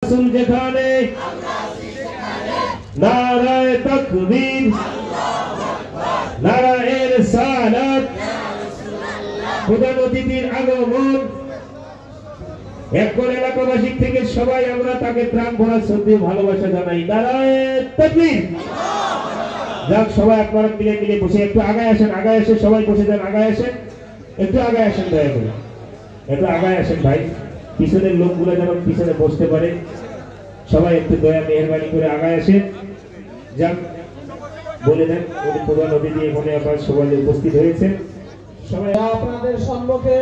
যেখানে নারায়ে তাকবীর নারায়ে রিসালাত প্রধান অতিথির আগমন এখন এলাকাবাসী থেকে সবাই আমরা তাকে প্রাণ ভরা শ্রদ্ধা ভালোবাসা জানাই। নারায়ে তাকবীর। যাক সবাই আপনারা মিলে বসে একটু আগায় আসেন, আগায় এসে সবাই বসে যান, আগায় আসেন, একটু আগায় আসেন, দয়া করে একটু আগায় আসেন ভাই, পিছনের লোকগুলো যেন পিছনে বসতে পারে। সবাই একটু দয়া মেহরবানি করে আগায় আসেন। যাক বলে দেন উনি প্রধান অতিথি এখানে আপনার সবাই উপস্থিত হয়েছে। সবাই আপনাদের সম্মুখে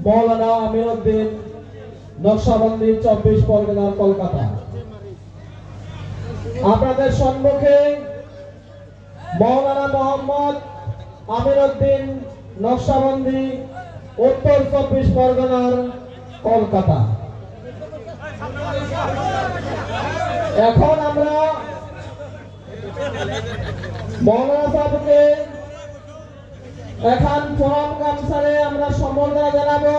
মৌলানা আমিরউদ্দিন নকশবন্দি 24 পরগনা কলকাতা। আপনাদের সম্মুখে মৌলানা মোহাম্মদ আমিরউদ্দিন নকশবন্দি উত্তর 24 পরগনার কলকাতা। এখন আমরা মৌলানা সাহেবকে এখন ফোরাম কামসারে আমরা সম্বর্ধনা জানাবো।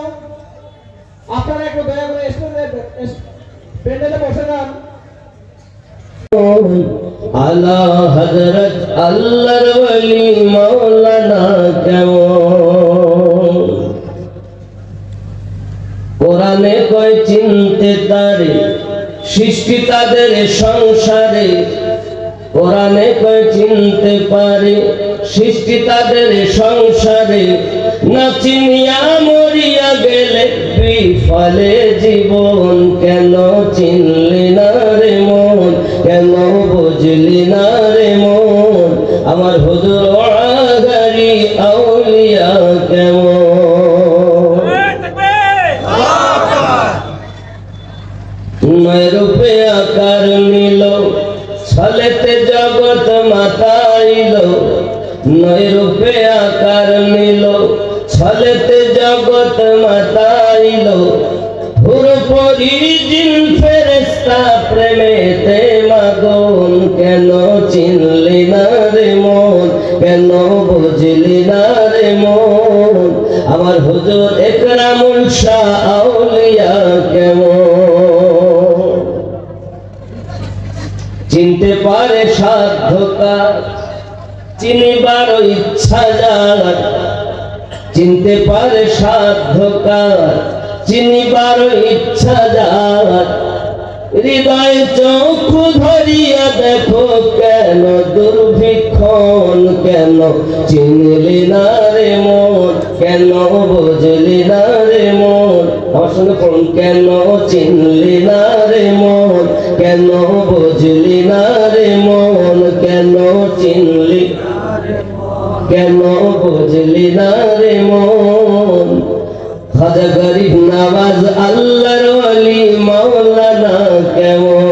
আপনারা একটু দয়া করে প্যান্ডেলে বসে যান। আলা হযরত আল্লাহর ওলি মাওলানা কেমন কোরআনে কয় চিনতে তারে সৃষ্টি তাদের সংসারে, কোরআনে কয় চিনতে পারে সৃষ্টি তাদের সংসারে, না চিনিয়া মরিয়া গেলে বিফলে জীবন। কেন চিনলি না রে মন, কেন বুঝলি না রে মন, আমার হুজুর ওয়াগারি আউলিয়া কেমন। রূপে আকার নিল ছলেতে জগৎ মাতাইল, নয় রূপে আকার নিল ছলেতে জগৎ মাতাইল, হুরপরি জিন ফেরেশতা প্রেমেতে মাগন। কেন চিনলি না রে মন, কেন বুঝলি না রে মন, আমার হুজুর একরামুল শাহ আউলিয়া কেমন। চিনতে পারে সাধ্যকার চিনিবার ইচ্ছা যার, চিনতে পারে সাধ্যকার চিনিবার ইচ্ছা যার, হৃদয় চক্ষু ধরিয়া দেখো কেন দুর্ভিক্ষণ। কেন চিনলি না রে মন, কেন বুঝলি না রে মন, অসংখ্য কেন চিনলি না রে মন, কেন বুঝলি না রে মন, কেন চিনলি কেন বুঝলি না রে মন। খাজা গরিব নওয়াজ আল্লাহর ওলি মাওলানা কেমন।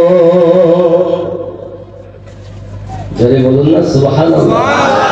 জোরে বলুন না সুবহানাল্লাহ।